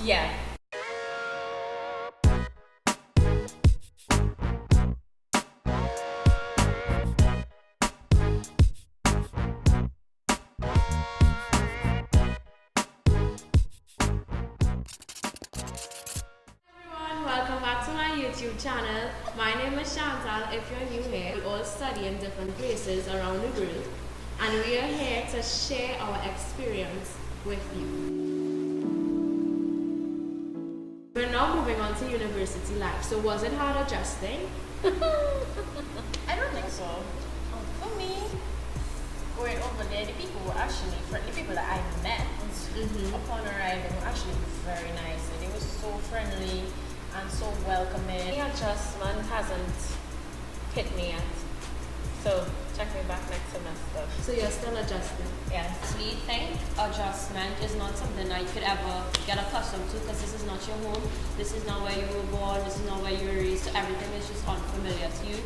Yeah. Welcome back to my YouTube channel. My name is Chantal. If you're new here, we all study in different places around the world, and we are here to share our experience with you. We're now moving on to university life. So was it hard adjusting? I don't think so. For me, going over there, the people were actually, the people that I met upon arriving were actually very nice. They were so friendly and so welcoming. The adjustment hasn't hit me yet, so check me back next semester. So you're still adjusting? Yes. We think adjustment is not something that you could ever get accustomed to, because this is not your home, this is not where you were born, this is not where you were raised, so everything is just unfamiliar to you.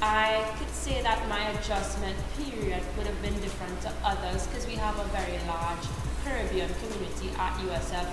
I could say that my adjustment period would have been different to others because we have a very large Caribbean community at USF,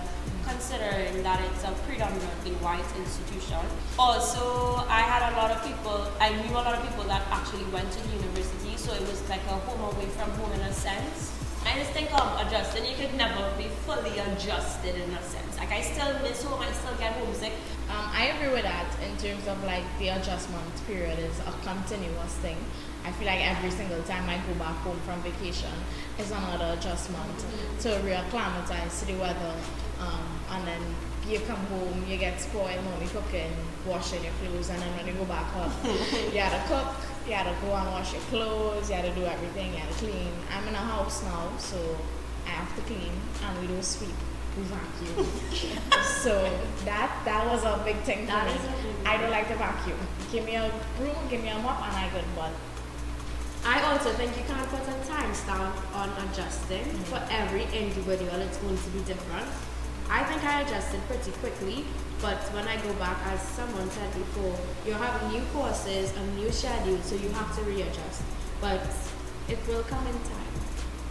considering that it's a predominantly white institution. Also, I knew a lot of people that actually went to university, so it was like a home away from home in a sense. I just think adjusting, you could never be fully adjusted in a sense. Like, I still miss home, I still get homesick. I agree with that in terms of like the adjustment period is a continuous thing. I feel like every single time I go back home from vacation is another adjustment to reacclimatize to the weather. And then you come home, you get spoiled, mommy cooking, washing your clothes, and then when you go back home, you had to cook, you had to go and wash your clothes, you had to do everything, you had to clean. I'm in a house now, so I have to clean, and we don't sweep, we vacuum. So that was a big thing for me. I don't like to vacuum. Give me a broom, give me a mop, and I good, but I also think you can't put a timestamp on adjusting. For every individual, it's going to be different. I think I adjusted pretty quickly, but when I go back, as someone said before, you're having new courses and new schedules, so you have to readjust. But it will come in time.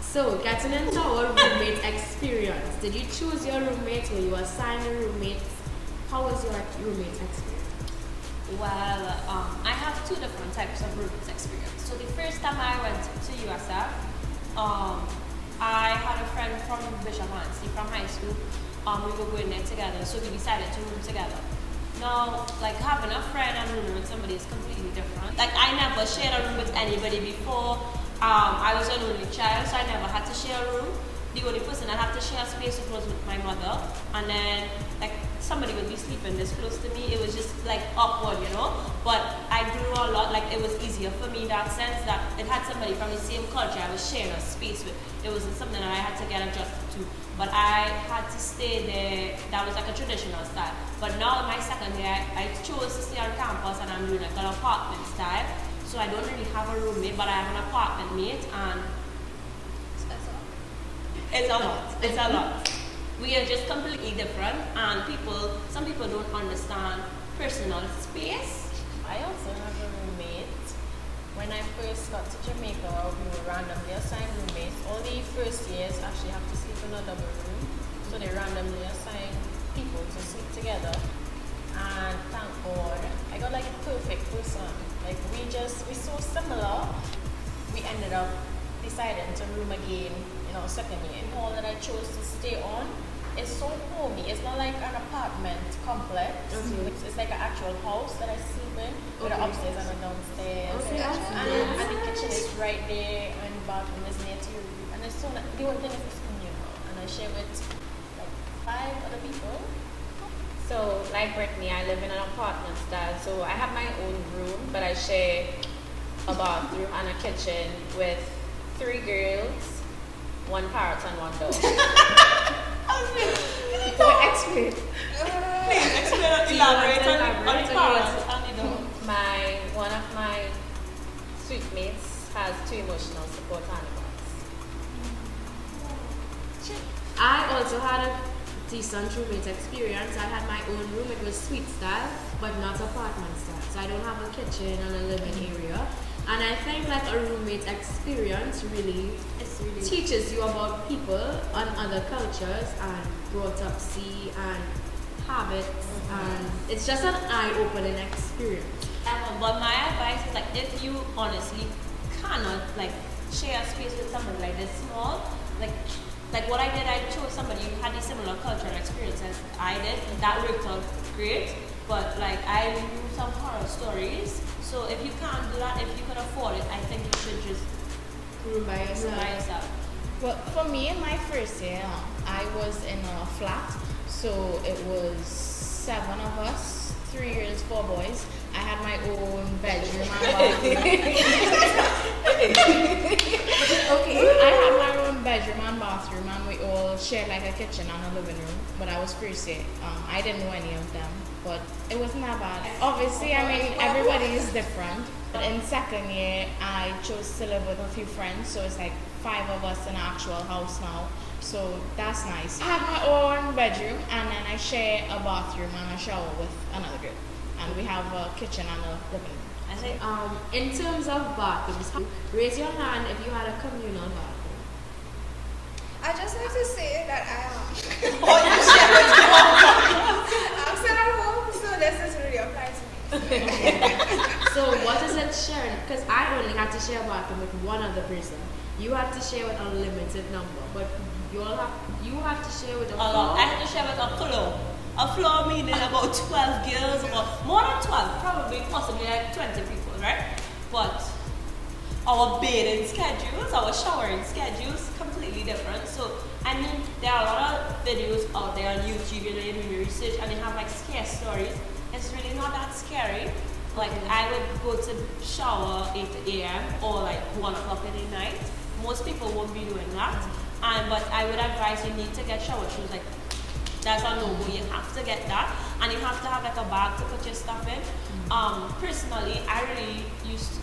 So, getting into our roommate experience. Did you choose your roommates? Were you assigned a roommate? How was your roommate experience? Well, I have two different types of roommate experience. So the first time I went to USF, I had a friend from Bishop Hansley from high school. We were going there together, so we decided to room together. Now, like, having a friend and rooming with somebody is completely different. Like, I never shared a room with anybody before. I was an only child, so I never had to share a room. The only person I had to share space with was with my mother, and then like somebody would be sleeping this close to me. It was just like awkward, you know. But I grew a lot. Like, it was easier for me in that sense that it had somebody from the same culture I was sharing a space with. It wasn't something that I had to get adjusted to. But I had to stay there. That was like a traditional style. But now in my second year, I chose to stay on campus, and I'm doing like an apartment style. So I don't really have a roommate, but I have an apartment mate, and it's a lot. It's a lot. We are just completely different, and some people don't understand personal space. I also have a roommate. When I first got to Jamaica, we were randomly assigned roommates. All the first years actually have to sleep in a double room. So they randomly assign people to sleep together. And thank God, I got like a perfect person. Like, we're so similar. We ended up deciding to room again in our second year. The hall that I chose to stay on is so homey. It's not like an apartment complex. It's like an actual house that I sleep in with an upstairs and a downstairs. And the kitchen is right there, and the bathroom is near to your room. And it's so the only thing is it's communal. And I share with like 5 other people. So, like Brittany, I live in an apartment style. So I have my own room, but I share a bathroom and a kitchen with 3 girls, 1 parrot, and 1 dog. Explain. Please explain, elaborate on the parrot and the dog. One of my suite mates has 2 emotional support animals. I also had a decent roommate experience. I had my own room. It was suite style, but not apartment style. So I don't have a kitchen and a living area. And I think like a roommate experience really teaches you about people and other cultures and brought up see and habits, and it's just an eye-opening experience. But my advice is like if you honestly cannot like share a space with somebody like this small, like what I did, I chose somebody who had a similar cultural experience as I did. That worked out great. But like I knew some horror stories. So if you can't do that, if you can afford it, I think you should just Room by yourself. Well, for me, in my first year, I was in a flat, so it was 7 of us, 3 girls, 4 boys. I had my own bedroom and bathroom. I had my own bedroom and bathroom, and we all shared like a kitchen and a living room. But I was first year. I didn't know any of them, but it wasn't that bad. Obviously, I mean, everybody is different. But in second year, I chose to live with a few friends, so it's like 5 of us in an actual house now. So that's nice. I have my own bedroom, and then I share a bathroom and a shower with another girl. And we have a kitchen and a living room. I think in terms of bathrooms, raise your hand if you had a communal bathroom. I just like to say that I am. I'm still at home, so this is really applies to me. So what is it sharing? Because I only had to share a bathroom with one other person. You had to share with a limited number, but you have to share with a floor. I had to share with a floor. A floor meaning about 12 girls, or more than 12, probably possibly like 20 people, right? But our bathing schedules, our showering schedules, completely different. So I mean, there are a lot of videos out there on YouTube, you know, you do research, and they have like scare stories. It's really not that scary. Like I would go to shower 8 a.m. or like 1 o'clock in the night. Most people won't be doing that. But I would advise you need to get shower shoes. Like that's a no-go. You have to get that, and you have to have like a bag to put your stuff in. Personally, I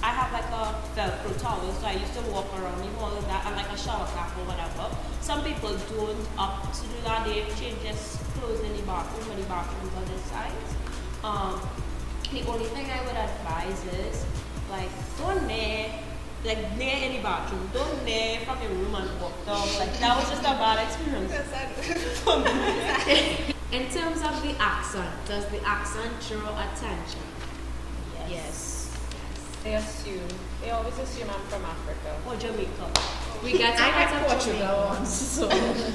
have like a Velcro towel, so I used to walk around with all of that and like a shower cap or whatever. Some people don't opt to do that. They change their clothes in the bathroom when the bathrooms are this size. The only thing I would advise is like don't near any bathroom. Don't near from your room and walk down. Like that was just a bad experience for me. In terms of the accent, does the accent draw attention? Yes. They always assume I'm from Africa. Or Jamaica. We get I out got of Portugal Jamaica. once, so.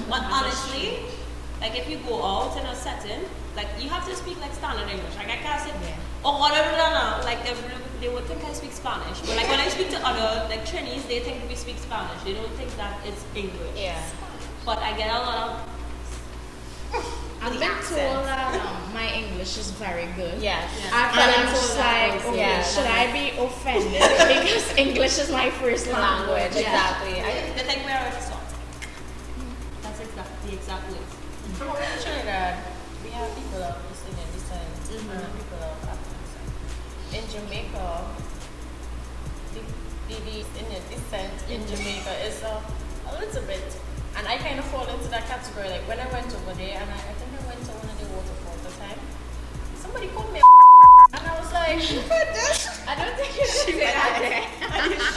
But honestly, like if you go out in a setting, like you have to speak like standard English. Like I can't say, oh whatever, like they would think I speak Spanish. But like when I speak to other like Chinese, they think we speak Spanish. They don't think that it's English. Yeah. But I get a lot of I've been told that my English is very good. Yes. I've And been I'm told just that like, also. okay, Yeah. should I be offended because English is my first language? Language, exactly. they think we're exotic. That's the exact word. In Trinidad, we have people of East Indian descent and people of African descent. In Jamaica, the Indian descent in Jamaica is a little bit, and I kind of fall into that category. Like when I went over there, and I think I went to one of the waterfalls at the time, somebody called me and I was like, I don't think you should say that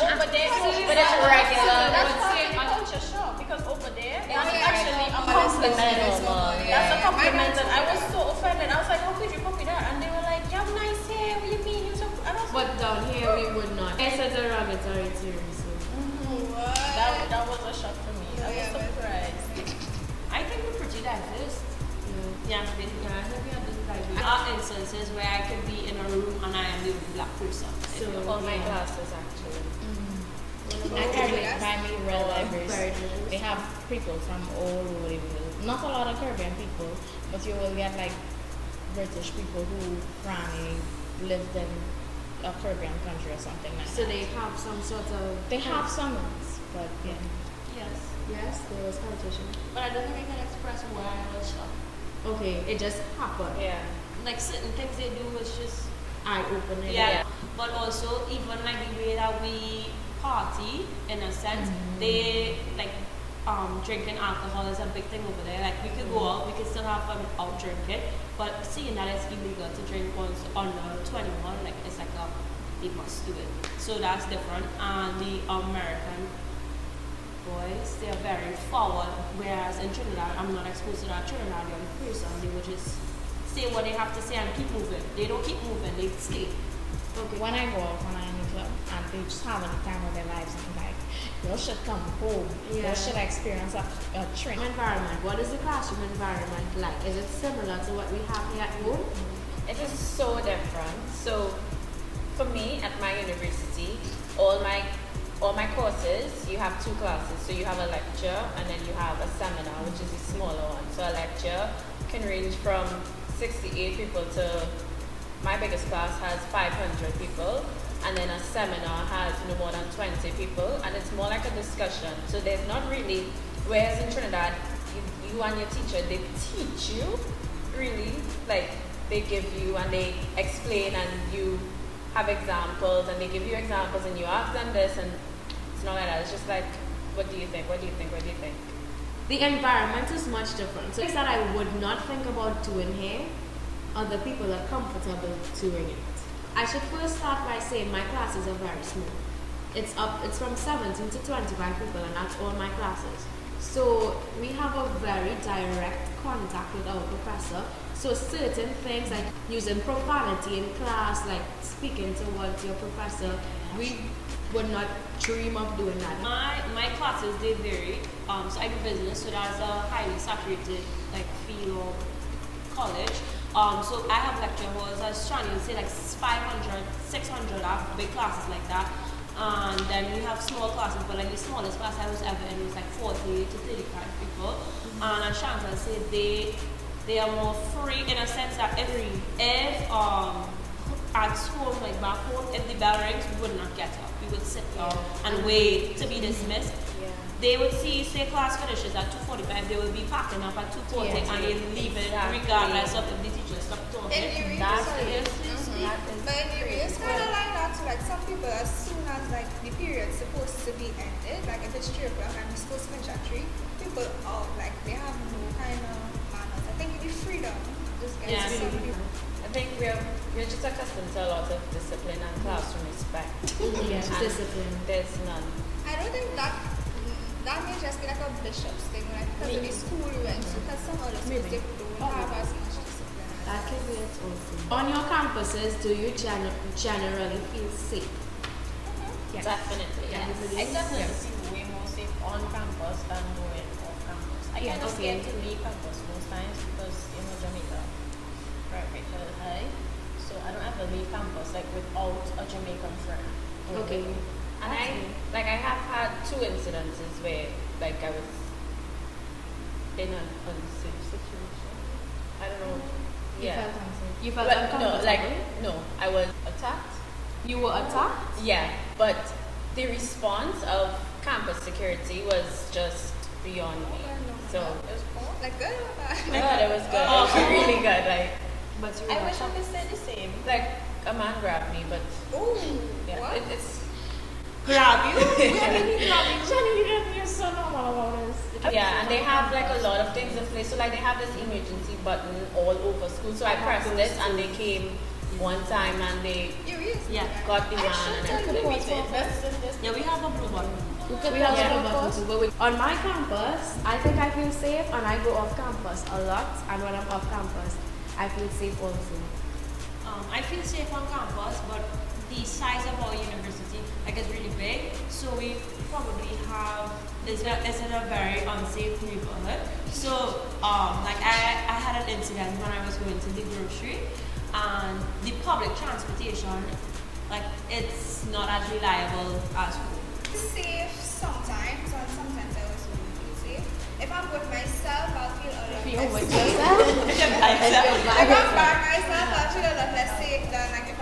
over there, but it's regular. That's part of the culture shock, because over there, that's actually a compliment. That's a compliment, and I was so offended. I was like, how could you copy that? And they were like, you have nice hair. What do you mean? You're so. And I was But down here we would not. It's a derogatory term, so. that was a shock for me. I was surprised. I think we're pretty diverse. Yeah, I think we are pretty diverse. There are instances where I could be in a room and I am the only black person. So all my classes actually. I Caribbean, by me, real diverse. They have people from all over the world. Not a lot of Caribbean people, but you will get like British people who probably lived in a Caribbean country or something like So that. they have some sort of. They have some, but yeah. Yes. Yes, there was competition. But I don't think I can express why I was shocked. Okay, it just happened. Yeah. Like certain things they do was just Eye-opening. yeah. But also even like the way that we party in a sense, they like drinking alcohol is a big thing over there. Like we could go out, we could still have fun out drinking, but seeing that it's illegal to drink once under 21, like it's like a they must do it. So that's different. And the American boys, they are very forward, whereas in Trinidad, I'm not exposed to that Trinidadian person. They would just say what they have to say and keep moving. They don't keep moving, they stay. Okay. When I go out on a club and they just having the time of their lives, I'm like, you should come home. You should experience a trip. Environment. What is the classroom environment like? Is it similar to what we have here at home? It is so different. So for me at my university, all my courses, you have 2 classes. So you have a lecture and then you have a seminar, which is the smaller one. So a lecture can range from 68 people to, my biggest class has 500 people, and then a seminar has no more than 20 people, and it's more like a discussion. So there's not really, whereas in Trinidad, you and your teacher, they teach you, really, like they give you and they explain and you have examples and they give you examples and you ask them this, and it's not like that. It's just like, what do you think, what do you think, what do you think? The environment is much different. So things that I would not think about doing here, other people are comfortable doing it. I should first start by saying my classes are very small. It's from 17 to 25 people, and that's all my classes. So we have a very direct contact with our professor. So certain things like using profanity in class, like speaking towards your professor, we would not dream of doing that. My classes, they vary. So I do business, so that's a highly saturated field or college. So I have lecture halls, as Shani would say, like 500, 600, I have big classes like that. And then we have small classes, but like the smallest class I was ever in was like 40 to 35 people. And as Chantal said, they are more free in a sense that if at home, like back home, if the bell rings, we would not get up. We would sit down and wait to be dismissed. Yeah. They would see, say class finishes at 2:45, they would be packing up at 2:40 and they'd leave it regardless of if the teacher stopped talking. But anyway, it's kind of like that. So like some people, as soon as like the period's supposed to be ended, like if it's 3 o'clock and we're supposed to finish at 3, people are like they have no kind of manners. I think the freedom just gets some people. I think we're just accustomed to a lot of discipline and classroom respect. Yes, discipline. There's none. I don't think that may just be like a bishop's thing, like because of the school we went to, because some other schools they don't have as much discipline. That can be it also. On your campuses, do you generally feel safe? Yes. Definitely. Yes. I definitely feel way more safe on campus than going off campus. I kind of scared to leave campus most times because Jamaica crime rate is high, so I don't ever leave campus like without a Jamaican friend. Okay. And I have had 2 incidences where like I was in an unsafe situation. I don't know. You felt uncomfortable? No, I was attacked. You were attacked? Yeah, but the response of campus security was just beyond me. So it was cool. Like good or bad? God, it was good. It was really good. Like, but I wish I could say the same. Like a man grabbed me, but What? It's grab you? You're so normal about this. Yeah, and they have like a lot of things in place. So like they have this emergency button all over school. So I pressed this and they came one time and they got the man and everything. Yeah, we have a blue button. We have a blue button too. But on my campus, I think I feel safe and I go off campus a lot. And when I'm off campus, I feel safe also. I feel safe on campus, but the size of our university is really big, so we probably have is in a very unsafe neighborhood. So I had an incident when I was going to the grocery, and the public transportation it's not as reliable as home. Safe sometimes, and sometimes I also feel safe. If I'm with myself, I'll feel a lot less safe. If I'm by myself, I'll feel a lot less safe than like if